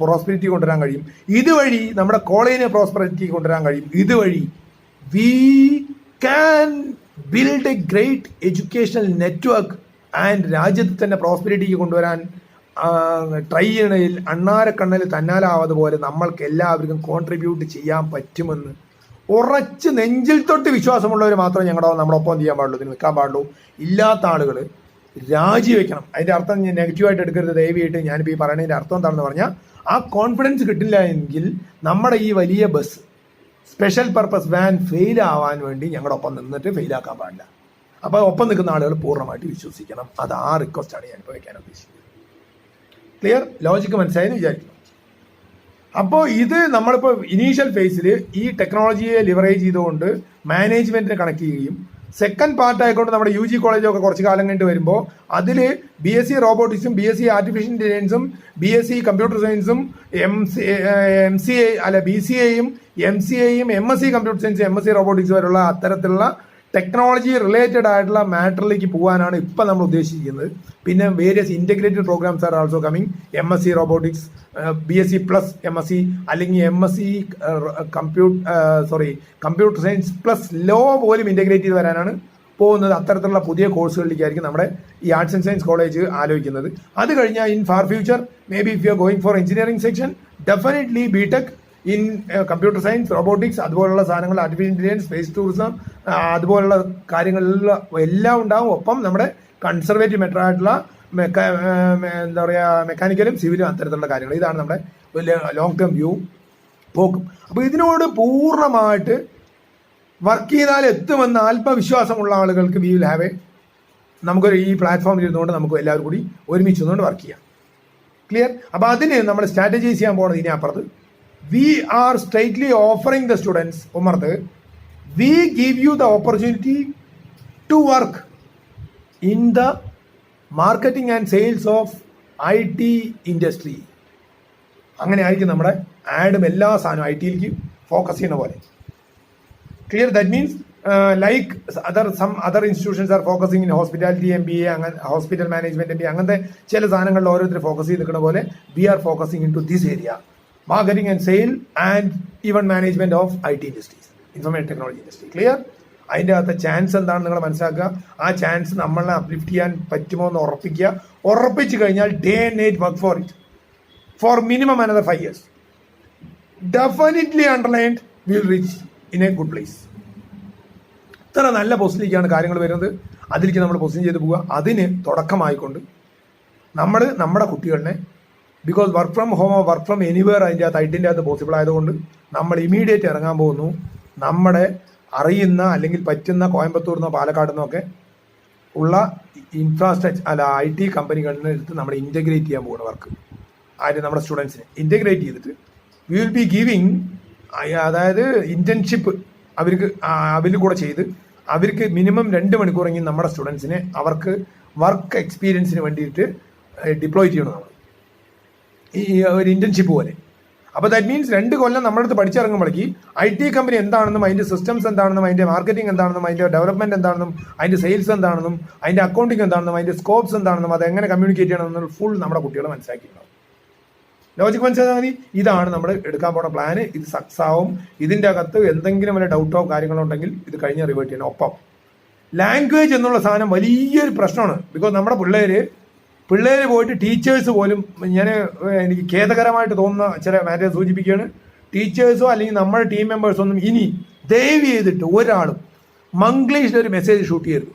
പ്രോസ്പെരിറ്റി കൊണ്ടുവരാൻ കഴിയും, ഇതുവഴി നമ്മുടെ കോളേജിനെ പ്രോസ്പെരിറ്റി കൊണ്ടുവരാൻ കഴിയും, ഇതുവഴി we can build A great educational network and രാജ്യത്ത് തന്നെ പ്രോസ്പെരിറ്റിക്ക് കൊണ്ടുവരാൻ ട്രൈ ചെയ്യണതിൽ അണ്ണാരക്കണ്ണൽ തന്നാലാവാതെ പോലെ നമ്മൾക്ക് എല്ലാവർക്കും കോൺട്രിബ്യൂട്ട് ചെയ്യാൻ പറ്റുമെന്ന് ഉറച്ച് നെഞ്ചിൽ തൊട്ട് വിശ്വാസമുള്ളവർ മാത്രമേ നമ്മുടെ ഒപ്പം ചെയ്യാൻ പാടുള്ളൂ, ഇതിന് നിൽക്കാൻ പാടുള്ളൂ. ഇല്ലാത്ത ആളുകൾ രാജിവെക്കണം. അതിൻ്റെ അർത്ഥം ഞാൻ നെഗറ്റീവായിട്ട് എടുക്കരുത് ദയവായിട്ട്. ഞാനിപ്പോൾ ഈ പറയുന്നതിൻ്റെ അർത്ഥം എന്താണെന്ന് പറഞ്ഞാൽ, ആ കോൺഫിഡൻസ് കിട്ടില്ല എങ്കിൽ നമ്മുടെ ഈ വലിയ bus special purpose van fail ആവാൻ വേണ്ടി ഞങ്ങളുടെ ഒപ്പം നിന്നിട്ട് ഫെയിലാക്കാൻ പാടില്ല. അപ്പോൾ ഒപ്പം നിൽക്കുന്ന ആളുകൾ പൂർണ്ണമായിട്ട് വിശ്വസിക്കണം. അത് ആ റിക്വസ്റ്റാണ് ഞാനിപ്പോൾ വയ്ക്കാൻ ഉദ്ദേശിക്കുന്നത്. ക്ലിയർ? ലോജിക്ക് മനസ്സിലായെന്ന് വിചാരിക്കുന്നു. അപ്പോൾ ഇത് നമ്മളിപ്പോൾ ഇനീഷ്യൽ ഫേസിൽ ഈ ടെക്നോളജിയെ ലിവറേജ് ചെയ്തുകൊണ്ട് മാനേജ്മെന്റിനെ കണക്ട് ചെയ്യുകയും, സെക്കൻഡ് പാർട്ട് ആയിക്കൊണ്ട് നമ്മുടെ UG കോളേജൊക്കെ കുറച്ച് കാലം കഴിഞ്ഞിട്ട് വരുമ്പോൾ അതിൽ BSc റോബോട്ടിക്സും BSc ആർട്ടിഫിഷ്യൽ ഇന്റലിജൻസും BSc കമ്പ്യൂട്ടർ സയൻസും BCAയും MCAയും MSc computer science MSc robotics വരെയുള്ള അത്തരത്തിലുള്ള ടെക്നോളജി റിലേറ്റഡ് ആയിട്ടുള്ള മാറ്ററിലേക്ക് പോകാനാണ് ഇപ്പം നമ്മൾ ഉദ്ദേശിക്കുന്നത്. പിന്നെ various integrated programs are also coming. MSc robotics, BSc plus MSc, അല്ലെങ്കിൽ MSc computer science plus law പോലും ഇൻറ്റഗ്രേറ്റ് ചെയ്ത് വരാനാണ് പോകുന്നത്. അത്തരത്തിലുള്ള പുതിയ കോഴ്സുകളിലേക്കായിരിക്കും നമ്മുടെ ഈ ആർട്സ് ആൻഡ് സയൻസ് കോളേജ് ആലോചിക്കുന്നത്. അത് കഴിഞ്ഞാൽ in far future may be if you are going for engineering section, definitely BTech in computer science, robotics, അതുപോലുള്ള സാധനങ്ങൾ, ആർട്ടിഫിഷ്യൽ ഇന്റലിജൻസ്, സ്പേസ് ടൂറിസം, അതുപോലുള്ള കാര്യങ്ങളിൽ എല്ലാം ഉണ്ടാവും. ഒപ്പം നമ്മുടെ കൺസർവേറ്റീവ് മെറ്റർ ആയിട്ടുള്ള എന്താ പറയുക മെക്കാനിക്കലും സിവിലും അത്തരത്തിലുള്ള കാര്യങ്ങൾ. ഇതാണ് നമ്മുടെ വലിയ ലോങ് ടേം വ്യൂ പോക്കും. അപ്പോൾ ഇതിനോട് പൂർണ്ണമായിട്ട് വർക്ക് ചെയ്താൽ എത്തുമെന്ന് ആത്മവിശ്വാസമുള്ള ആളുകൾക്ക് വി വിൽ ഹാവ് നമുക്കൊരു ഈ പ്ലാറ്റ്ഫോമിൽ ഇരുന്നുകൊണ്ട് നമുക്ക് എല്ലാവരും കൂടി ഒരുമിച്ച് നിന്നുകൊണ്ട് വർക്ക് ചെയ്യാം. ക്ലിയർ? അപ്പോൾ അതിന് നമ്മൾ സ്ട്രാറ്റജൈസ് ചെയ്യാൻ പോകുന്നത് ഇതിനപ്പുറത്ത് we are straightly offering the students, Umarth, we give you the opportunity to work in the marketing and sales of IT industry. അങ്ങനെ ആയിരിക്കും നമ്മുടെ ആഡും എല്ലാ സാധനവും IT-യിലേക്ക് ഫോക്കസ് ചെയ്യുന്ന പോലെ. Clear? That means like other institutions are focusing in hospitality MBA, അങ്ങനെ hospital management MBA, അങ്ങനത്തെ ചില സാധനങ്ങളിൽ ഓരോരുത്തർ ഫോക്കസ് ചെയ്ത് നിൽക്കുന്ന പോലെ we are focusing into this area, marketing and sale and even management of IT industries, information technology industry. Clear? അതിൻ്റെ അകത്തെ ചാൻസ് എന്താണെന്ന് നിങ്ങൾ മനസ്സിലാക്കുക. ആ ചാൻസ് നമ്മളെ അപ്ലിഫ്റ്റ് ചെയ്യാൻ പറ്റുമോ എന്ന് ഉറപ്പിക്കുക. ഉറപ്പിച്ചു കഴിഞ്ഞാൽ day and night work for it for minimum another 5 years. Definitely underlined, we will reach in a good place. ഇത്ര നല്ല പൊസിഷനിലേക്കാണ് കാര്യങ്ങൾ വരുന്നത്. അതിലേക്ക് നമ്മൾ പൊസിഷൻ ചെയ്ത് പോവുക. അതിന് തുടക്കമായിക്കൊണ്ട് നമ്മൾ നമ്മുടെ കുട്ടികളെ, because work from homo work from anywhere അതിൻ്റെ അകത്ത് ഐറ്റിൻ്റെ അകത്ത് പോസിബിൾ ആയതുകൊണ്ട് നമ്മൾ ഇമീഡിയറ്റ് ഇറങ്ങാൻ പോകുന്നു. നമ്മുടെ അറിയുന്ന അല്ലെങ്കിൽ പറ്റുന്ന കോയമ്പത്തൂർന്നോ പാലക്കാട് ഒക്കെ ഉള്ള ഇൻഫ്രാസ്ട്രക്ചർ IT കമ്പനികളിൽ നിന്ന് എടുത്ത് നമ്മൾ ഇൻറ്റഗ്രേറ്റ് ചെയ്യാൻ പോകുന്ന വർക്ക് ആര് നമ്മുടെ സ്റ്റുഡൻസിനെ ഇൻറ്റഗ്രേറ്റ് ചെയ്തിട്ട് വി വിൽ ബി ഗിവിങ്, അതായത് ഇന്റേൺഷിപ്പ് അവർക്ക് അവരിൽ കൂടെ ചെയ്ത് അവർക്ക് മിനിമം 2 മണിക്കൂറെങ്കിലും നമ്മുടെ സ്റ്റുഡൻസിനെ അവർക്ക് വർക്ക് എക്സ്പീരിയൻസിന് വേണ്ടിയിട്ട് ഡിപ്ലോയ് ചെയ്യണം നമ്മൾ, ഈ ഒരു ഇന്റേൺഷിപ്പ് പോലെ. അപ്പോൾ ദാറ്റ് മീൻസ് 2 കൊല്ലം നമ്മുടെ അടുത്ത് പഠിച്ചിറങ്ങുമ്പോഴേക്ക് IT കമ്പനി എന്താണെന്നും അതിൻ്റെ സിസ്റ്റംസ് എന്താണെന്നും അതിൻ്റെ മാർക്കറ്റിംഗ് എന്താണെന്നും അതിൻ്റെ ഡെവലപ്മെന്റ് എന്താണെന്നും അതിൻ്റെ സെയിൽസ് എന്താണെന്നും അതിൻ്റെ അക്കൗണ്ടിങ് എന്താണെന്നും അതിൻ്റെ സ്കോപ്സ് എന്താണെന്നും അത് എങ്ങനെ കമ്മ്യൂണിക്കേറ്റ് ചെയ്യണമെന്നും ഫുൾ നമ്മുടെ കുട്ടികൾ മനസ്സിലാക്കിയിട്ടുണ്ടാവും. ലോജിക് മനസ്സിലാക്കാൻ മതി. ഇതാണ് നമ്മൾ എടുക്കാൻ പോണ പ്ലാന്. ഇത് സക്സസ് ആവും. ഇതിൻ്റെ അകത്ത് എന്തെങ്കിലും വല്ല ഡൗട്ടോ കാര്യങ്ങളോ ഉണ്ടെങ്കിൽ ഇത് കഴിഞ്ഞ് റിവേർട്ട് ചെയ്യണം. ഒപ്പം ലാംഗ്വേജ് എന്നുള്ള സാധനം വലിയൊരു പ്രശ്നമാണ്. ബിക്കോസ് നമ്മുടെ പിള്ളേർ പോയിട്ട് ടീച്ചേഴ്സ് പോലും, എനിക്ക് ഖേദകരമായിട്ട് തോന്നുന്ന ചില മാറ്റർ സൂചിപ്പിക്കുകയാണ്. ടീച്ചേഴ്സോ അല്ലെങ്കിൽ നമ്മുടെ ടീം മെമ്പേഴ്സോ ഒന്നും ഇനി ദയവ് ചെയ്തിട്ട് ഒരാളും മംഗ്ലീഷിൽ ഒരു മെസ്സേജ് ഷൂട്ട് ചെയ്യരുത്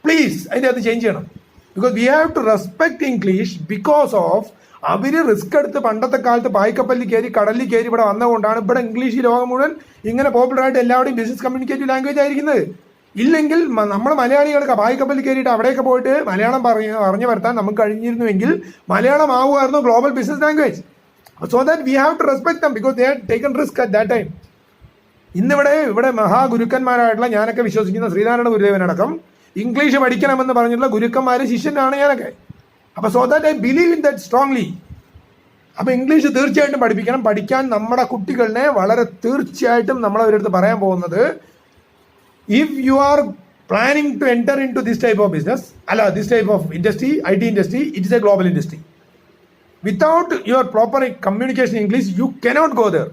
പ്ലീസ്. അതിൻ്റെ അത് ചേഞ്ച് ചെയ്യണം. Because we have to respect English because of അവര് റിസ്ക് എടുത്ത് പണ്ടത്തെ കാലത്ത് പായ്ക്കപ്പല്ലിൽ കയറി കടലിൽ കയറി ഇവിടെ വന്നതുകൊണ്ടാണ് ഇവിടെ ഇംഗ്ലീഷ് ലോകം മുഴുവൻ ഇങ്ങനെ പോപ്പുലർ ആയിട്ട് എല്ലാവരുടെയും ബിസിനസ് കമ്മ്യൂണിക്കേറ്റീവ് ലാംഗ്വേജ് ആയിരിക്കുന്നത്. ഇല്ലെങ്കിൽ നമ്മൾ മലയാളികൾക്ക് പായ്ക്കപ്പല്ലിൽ കയറിയിട്ട് അവിടെയൊക്കെ പോയിട്ട് മലയാളം പറഞ്ഞു വരുത്താൻ നമുക്ക് കഴിഞ്ഞിരുന്നുവെങ്കിൽ മലയാളം ആവുമായിരുന്നു global business language. So that we have to respect them because they have taken risk at that time. ഇവിടെ മഹാഗുരുക്കന്മാരായിട്ടുള്ള ഞാനൊക്കെ വിശ്വസിക്കുന്ന ശ്രീനാരായണ ഗുരുദേവനടക്കം ഇംഗ്ലീഷ് പഠിക്കണമെന്ന് പറഞ്ഞിട്ടുള്ള ഗുരുക്കന്മാരെ ശിഷ്യനാണ് ഞാനൊക്കെ. അപ്പോൾ so that I believe in that strongly. അപ്പോൾ ഇംഗ്ലീഷ് തീർച്ചയായിട്ടും പഠിപ്പിക്കണം. പഠിക്കാൻ നമ്മുടെ കുട്ടികളെ വളരെ തീർച്ചയായിട്ടും നമ്മൾ അവരടുത്ത് പറയാൻ പോകുന്നത്, if you are planning to enter in to this type of business, this type of industry, IT industry, it is a global industry. Without your proper communication English you cannot go there.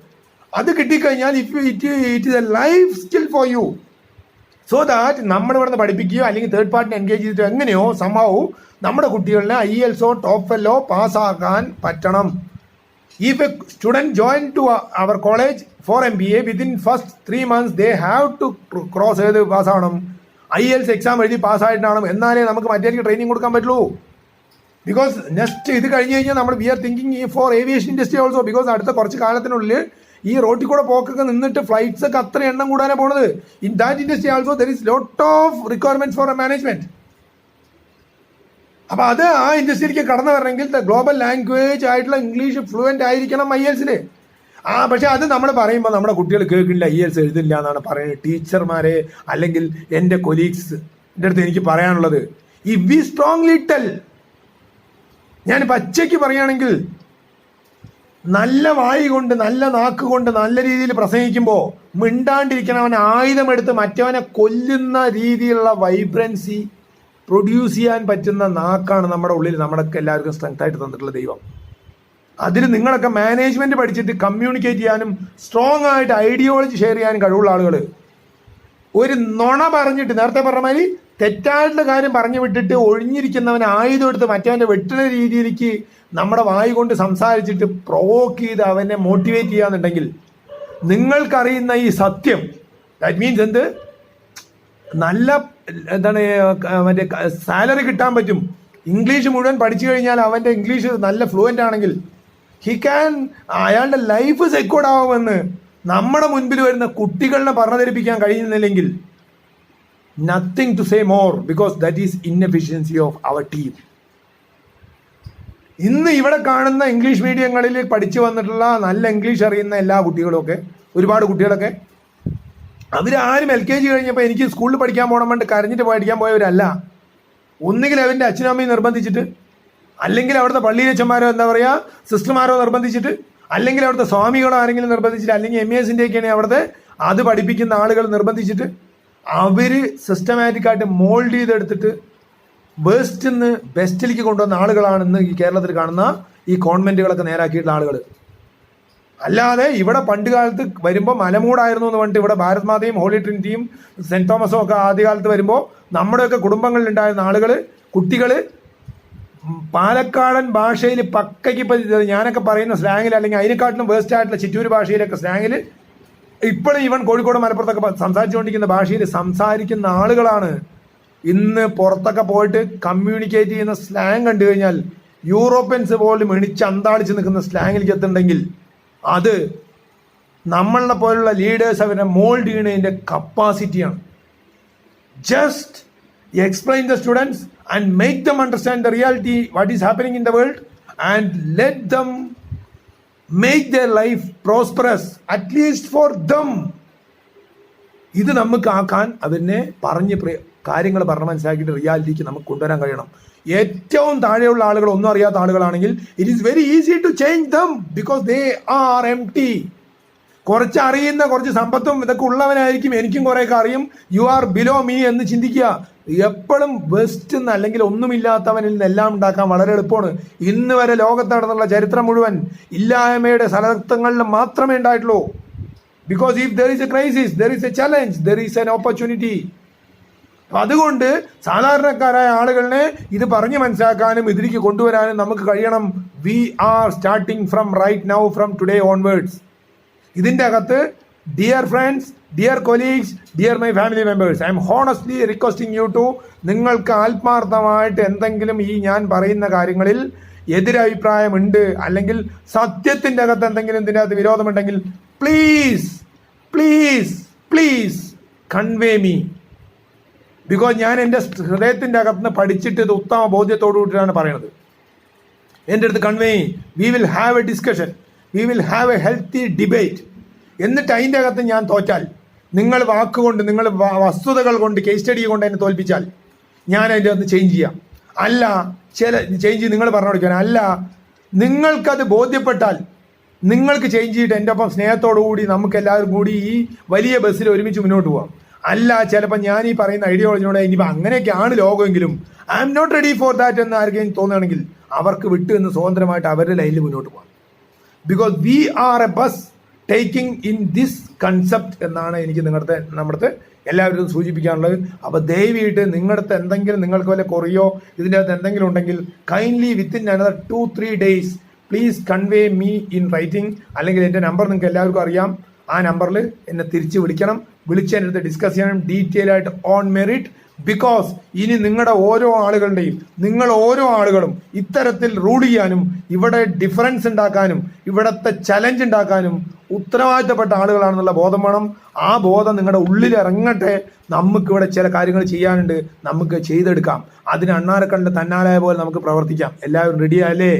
അത് കിട്ടിക്കഴിഞ്ഞാൽ it is a life skill for you. So that നമ്മൾ ഇവിടുന്ന് പഠിപ്പിക്കുകയോ അല്ലെങ്കിൽ third പാർട്ടിനെ engage ചെയ്തിട്ടോ എങ്ങനെയോ സംഭവവും നമ്മുടെ കുട്ടികളെ IELTS TOEFL പാസ്സാക്കാൻ പറ്റണം. If a student join to our college for MBA, within first 3 months they have to cross ചെയ്ത് പാസ്സാവണം. IELTS എക്സാം എഴുതി പാസ്സായിട്ടാണ്, എന്നാലേ നമുക്ക് മറ്റേ ട്രെയിനിങ് കൊടുക്കാൻ പറ്റുള്ളൂ. ബിക്കോസ് നെക്സ്റ്റ് ഇത് കഴിഞ്ഞ് കഴിഞ്ഞാൽ നമ്മൾ we are thinking for aviation industry also. Because അടുത്ത കുറച്ച് കാലത്തിനുള്ളിൽ ഈ റോട്ടിൽ കൂടെ പോക്കൊക്കെ നിന്നിട്ട് ഫ്ലൈറ്റ്സ് ഒക്കെ അത്ര എണ്ണം കൂടാനാണ് പോണത്. In that industry also there is lot of requirements four A management. അപ്പൊ അത് ആ ഇൻഡസ്ട്രിയിലേക്ക് കടന്നു വരണമെങ്കിൽ ഗ്ലോബൽ ലാംഗ്വേജ് ആയിട്ടുള്ള ഇംഗ്ലീഷ് ഫ്ലുവൻ്റ് ആയിരിക്കണം IELTSൽ. പക്ഷെ അത് നമ്മൾ പറയുമ്പോൾ നമ്മുടെ കുട്ടികൾ കേൾക്കില്ല, IELTS എഴുതില്ല എന്നാണ് പറയുന്നത്. ടീച്ചർമാരെ അല്ലെങ്കിൽ എൻ്റെ കൊലീഗ്സിൻ്റെ അടുത്ത് എനിക്ക് പറയാനുള്ളത്, ഇഫ് വി സ്ട്രോങ്ലി ടെൽ, ഞാൻ പച്ചയ്ക്ക് പറയുകയാണെങ്കിൽ, നല്ല വായി കൊണ്ട് നല്ല നാക്ക് കൊണ്ട് നല്ല രീതിയിൽ പ്രസംഗിക്കുമ്പോൾ മിണ്ടാണ്ടിരിക്കണവൻ ആയുധമെടുത്ത് മറ്റവനെ കൊല്ലുന്ന രീതിയിലുള്ള വൈബ്രൻസി പ്രൊഡ്യൂസ് ചെയ്യാൻ പറ്റുന്ന നാക്കാണ് നമ്മുടെ ഉള്ളിൽ നമ്മളൊക്കെ എല്ലാവർക്കും സ്ട്രെങ്ത് ആയിട്ട് തന്നിട്ടുള്ള ദൈവം. അതിൽ നിങ്ങളൊക്കെ മാനേജ്മെന്റ് പഠിച്ചിട്ട് കമ്മ്യൂണിക്കേറ്റ് ചെയ്യാനും സ്ട്രോങ് ആയിട്ട് ഐഡിയോളജി ഷെയർ ചെയ്യാനും കഴിവുള്ള ആളുകൾ, ഒരു നുണ പറഞ്ഞിട്ട് നേരത്തെ പറഞ്ഞ മാതിരി തെറ്റായിട്ടുള്ള കാര്യം പറഞ്ഞു വിട്ടിട്ട് ഒഴിഞ്ഞിരിക്കുന്നവൻ ആയുധം എടുത്ത് മറ്റവൻ്റെ വെട്ടുന്ന രീതിയിലേക്ക് നമ്മുടെ വായി കൊണ്ട് സംസാരിച്ചിട്ട് പ്രൊവോക്ക് ചെയ്ത് അവനെ മോട്ടിവേറ്റ് ചെയ്യാന്നുണ്ടെങ്കിൽ, നിങ്ങൾക്കറിയുന്ന ഈ സത്യം, ദാറ്റ് മീൻസ് എന്ത്, നല്ല മറ്റേ സാലറി കിട്ടാൻ പറ്റും. ഇംഗ്ലീഷ് മുഴുവൻ പഠിച്ചു കഴിഞ്ഞാൽ അവൻ്റെ ഇംഗ്ലീഷ് നല്ല ഫ്ലുവൻ്റ് ആണെങ്കിൽ അയാളുടെ ലൈഫ് സെക്യൂർഡ് ആവുമെന്ന് നമ്മുടെ മുൻപിൽ വരുന്ന കുട്ടികളെ പറഞ്ഞുധരിപ്പിക്കാൻ കഴിയുന്നില്ലെങ്കിൽ, nothing to say more, because that is inefficiency of our team. ഇന്ന് ഇവിടെ കാണുന്ന ഇംഗ്ലീഷ് മീഡിയങ്ങളിൽ പഠിച്ചു വന്നിട്ടുള്ള നല്ല ഇംഗ്ലീഷ് അറിയുന്ന എല്ലാ കുട്ടികളൊക്കെ, ഒരുപാട് കുട്ടികളൊക്കെ, അവരാരും LKG കഴിഞ്ഞപ്പോൾ എനിക്ക് സ്കൂളിൽ പഠിക്കാൻ പോകണം വേണ്ടി കരഞ്ഞിട്ട് പഠിക്കാൻ പോയവരല്ല. ഒന്നുകിൽ അവൻ്റെ അച്ഛനും അമ്മയും നിർബന്ധിച്ചിട്ട്, അല്ലെങ്കിൽ അവിടുത്തെ പള്ളിയിലച്ചന്മാരോ സിസ്റ്റർമാരോ നിർബന്ധിച്ചിട്ട്, അല്ലെങ്കിൽ അവിടുത്തെ സ്വാമികളോ ആരെങ്കിലും നിർബന്ധിച്ചിട്ട്, അല്ലെങ്കിൽ MESൻ്റെയൊക്കെയാണ് അവിടുത്തെ അത് പഠിപ്പിക്കുന്ന ആളുകൾ നിർബന്ധിച്ചിട്ട് അവര് സിസ്റ്റമാറ്റിക് ആയിട്ട് മോൾഡ് ചെയ്തെടുത്തിട്ട് ബെസ്റ്റിൽ നിന്ന് ബെസ്റ്റിലേക്ക് കൊണ്ടുവന്ന ആളുകളാണ് ഇന്ന് ഈ കേരളത്തിൽ കാണുന്ന ഈ കോൺവെന്റുകളൊക്കെ നേരാക്കിയിട്ടുള്ള ആളുകൾ. അല്ലാതെ ഇവിടെ പണ്ട് കാലത്ത് വരുമ്പോൾ മലമൂടായിരുന്നു എന്ന് പറഞ്ഞിട്ട് ഇവിടെ ഭാരത് മാതയും ഹോളി ട്രിനിറ്റിയും സെന്റ് തോമസും ഒക്കെ ആദ്യകാലത്ത് വരുമ്പോൾ നമ്മുടെയൊക്കെ കുടുംബങ്ങളിൽ ഉണ്ടായിരുന്ന ആളുകൾ, കുട്ടികൾ പാലക്കാടൻ ഭാഷയിൽ പക്കയ്ക്ക് ഇപ്പം ഞാനൊക്കെ പറയുന്ന സ്ലാങ്ങിൽ, അല്ലെങ്കിൽ അതിനെക്കാട്ടിലും വേസ്റ്റ് ആയിട്ടുള്ള ചിറ്റൂർ ഭാഷയിലൊക്കെ സ്ലാങ്ങിൽ ഇപ്പോഴും ഈവൻ കോഴിക്കോട് മലപ്പുറത്തൊക്കെ സംസാരിച്ചുകൊണ്ടിരിക്കുന്ന ഭാഷയിൽ സംസാരിക്കുന്ന ആളുകളാണ് ഇന്ന് പുറത്തൊക്കെ പോയിട്ട് കമ്മ്യൂണിക്കേറ്റ് ചെയ്യുന്ന സ്ലാങ് കണ്ടു കഴിഞ്ഞാൽ യൂറോപ്യൻസ് പോലും എണിച്ച് അന്താളിച്ച് നിൽക്കുന്ന സ്ലാങ്ങിലേക്ക് എത്തുന്നുണ്ടെങ്കിൽ അത് നമ്മളെ പോലുള്ള ലീഡേഴ്സ് അവരെ മോൾഡ് ചെയ്യുന്നതിൻ്റെ കപ്പാസിറ്റിയാണ്. Just explain the students and make them understand the reality, what is happening in the world, and let them make their life prosperous, at least for them. ഇത് നമുക്ക് ആക്കാൻ അവരെ കാര്യങ്ങൾ പറഞ്ഞ് മനസ്സിലാക്കിയിട്ട് റിയാലിറ്റിക്ക് നമുക്ക് കൊണ്ടുവരാൻ കഴിയണം. ഏറ്റവും താഴെയുള്ള ആളുകൾ ഒന്നും അറിയാത്ത ആളുകളാണെങ്കിൽ it is very easy to change them because they are empty. കുറച്ച് അറിയുന്ന കുറച്ച് സമ്പത്തും ഇതൊക്കെ ഉള്ളവനായിരിക്കും, എനിക്കും കുറേയൊക്കെ അറിയും, യു ആർ ബിലോ മീ എന്ന് ചിന്തിക്കുക. എപ്പോഴും ബെസ്റ്റ് എന്ന് അല്ലെങ്കിൽ ഒന്നുമില്ലാത്തവനിൽ നിന്നെല്ലാം ഉണ്ടാക്കാൻ വളരെ എളുപ്പമാണ്. ഇന്ന് വരെ ലോകത്ത് നടന്നുള്ള ചരിത്രം മുഴുവൻ ഇല്ലായ്മയുടെ സ്ഥലങ്ങളിൽ മാത്രമേ ഉണ്ടായിട്ടുള്ളൂ. Because if there is A crisis, there is A challenge, there is an opportunity. അതുകൊണ്ട് സാധാരണക്കാരായ ആളുകളെ ഇത് പറഞ്ഞു മനസ്സിലാക്കാനും ഇതിലേക്ക് കൊണ്ടുവരാനും നമുക്ക് കഴിയണം. We are starting from right now, from today onwards. ഇതിൻ്റെ അകത്ത് dear friends, dear colleagues, dear my family members, I am honestly requesting you to, നിങ്ങൾക്ക് ആത്മാർത്ഥമായിട്ട് എന്തെങ്കിലും ഈ ഞാൻ പറയുന്ന കാര്യങ്ങളിൽ എതിരഭിപ്രായമുണ്ട് അല്ലെങ്കിൽ സത്യത്തിൻ്റെ അകത്ത് എന്തെങ്കിലും ഇതിൻ്റെ അകത്ത് വിരോധമുണ്ടെങ്കിൽ please please please convey me. Because ഞാൻ എൻ്റെ ഹൃദയത്തിൻ്റെ അകത്തുനിന്ന് പഠിച്ചിട്ട് ഇത് ഉത്തമ ബോധ്യത്തോടു കൂടിയിട്ടാണ് പറയുന്നത്. എൻ്റെ അടുത്ത് convey, we will have A discussion, we will have A healthy debate. എന്നിട്ട് അതിൻ്റെ അകത്ത് ഞാൻ തോറ്റാൽ, നിങ്ങൾ വാക്കുകൊണ്ട്, നിങ്ങൾ വസ്തുതകൾ കൊണ്ട്, കേസ് സ്റ്റഡി കൊണ്ട് എന്നെ തോൽപ്പിച്ചാൽ ഞാൻ അതിൻ്റെ അകത്ത് ചേഞ്ച് ചെയ്യാം. അല്ല, ചില ചേഞ്ച് നിങ്ങൾ പറഞ്ഞു കൊടുക്കാൻ, അല്ല നിങ്ങൾക്കത് ബോധ്യപ്പെട്ടാൽ നിങ്ങൾക്ക് ചേഞ്ച് ചെയ്തിട്ട് എൻ്റെ ഒപ്പം സ്നേഹത്തോടു കൂടി നമുക്ക് എല്ലാവരും കൂടി ഈ വലിയ ബസ്സിൽ ഒരുമിച്ച് മുന്നോട്ട് പോകാം. അല്ല, ചിലപ്പോൾ ഞാൻ ഈ പറയുന്ന ഐഡിയോളജിനോട് ഇനിയിപ്പോൾ അങ്ങനെയൊക്കെയാണ് ലോകമെങ്കിലും I'm not ready for that എന്ന് ആർക്കെങ്കിലും തോന്നുകയാണെങ്കിൽ അവർക്ക് വിട്ടു നിന്ന് സ്വതന്ത്രമായിട്ട് അവരുടെ ലൈനിൽ മുന്നോട്ട് പോകാം. Because we are a bus taking in this concept എന്നാണ് എനിക്ക് നമ്മുടെ എല്ലാവരും സൂചിപ്പിക്കാനുള്ളത്. അപ്പോൾ ദയവായിട്ട് നിങ്ങളുടെ എന്തെങ്കിലും നിങ്ങൾക്ക് വല്ല കുറയോ ഇതിൻ്റെ അകത്ത് എന്തെങ്കിലും ഉണ്ടെങ്കിൽ kindly within another 2-3 days please convey me in writing. അല്ലെങ്കിൽ എൻ്റെ നമ്പർ നിങ്ങൾക്ക് എല്ലാവർക്കും അറിയാം, ആ നമ്പറിൽ എന്നെ തിരിച്ച് വിളിക്കണം. വിളിച്ച് എൻ്റെ അടുത്ത് ഡിസ്കസ് ചെയ്യണം ഡീറ്റെയിൽ ആയിട്ട് ഓൺ മെറിറ്റ്. ബിക്കോസ് ഇനി നിങ്ങളുടെ ഓരോ ആളുകളുടെയും, നിങ്ങൾ ഓരോ ആളുകളും ഇത്തരത്തിൽ റൂൾ ചെയ്യാനും ഇവിടെ ഡിഫറൻസ് ഉണ്ടാക്കാനും ഇവിടുത്തെ ചലഞ്ച് ഉണ്ടാക്കാനും ഉത്തരവാദിത്തപ്പെട്ട ആളുകളാണെന്നുള്ള ബോധം വേണം. ആ ബോധം നിങ്ങളുടെ ഉള്ളിൽ ഇറങ്ങട്ടെ. നമുക്കിവിടെ ചില കാര്യങ്ങൾ ചെയ്യാനുണ്ട്, നമുക്ക് ചെയ്തെടുക്കാം. അതിന് അണ്ണാരക്കണ്ണിൽ തന്നാലായ പോലെ നമുക്ക് പ്രവർത്തിക്കാം. എല്ലാവരും റെഡിയല്ലേ?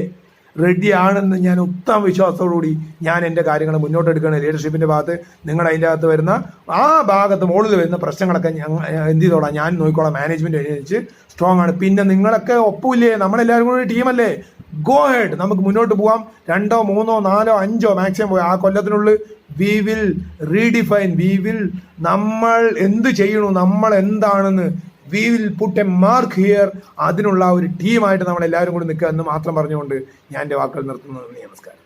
റെഡി ആണെന്ന് ഞാൻ ഉത്തമ വിശ്വാസത്തോടുകൂടി ഞാൻ എൻ്റെ കാര്യങ്ങൾ മുന്നോട്ട് എടുക്കുകയാണ്. ലീഡർഷിപ്പിൻ്റെ ഭാഗത്ത് നിങ്ങൾ അതിൻ്റെ അകത്ത് വരുന്ന ആ ഭാഗത്ത് മുകളിൽ വരുന്ന പ്രശ്നങ്ങളൊക്കെ എന്ത് ചെയ്തോളാം, ഞാൻ നോക്കിക്കോളാം. മാനേജ്മെൻറ്റ് അനുസരിച്ച് സ്ട്രോങ് ആണ്. പിന്നെ നിങ്ങളൊക്കെ ഒപ്പില്ലേ, നമ്മളെല്ലാവരും കൂടി ടീമല്ലേ, ഗോ ഹെഡ്, നമുക്ക് മുന്നോട്ട് പോവാം. 2, 3, 4, 5 മാക്സിമം പോയി ആ കൊല്ലത്തിനുള്ളിൽ വി വിൽ റീഡിഫൈൻ, നമ്മൾ എന്ത് ചെയ്യണു, നമ്മൾ എന്താണെന്ന് we will put a mark here. അതിനുള്ള ഒരു ടീമായിട്ട് നമ്മൾ എല്ലാവരും കൂടി നിൽക്കുക എന്ന് മാത്രം പറഞ്ഞുകൊണ്ട് ഞാൻ എൻ്റെ വാക്കുകൾ നിർത്തുന്നു. നമസ്കാരം.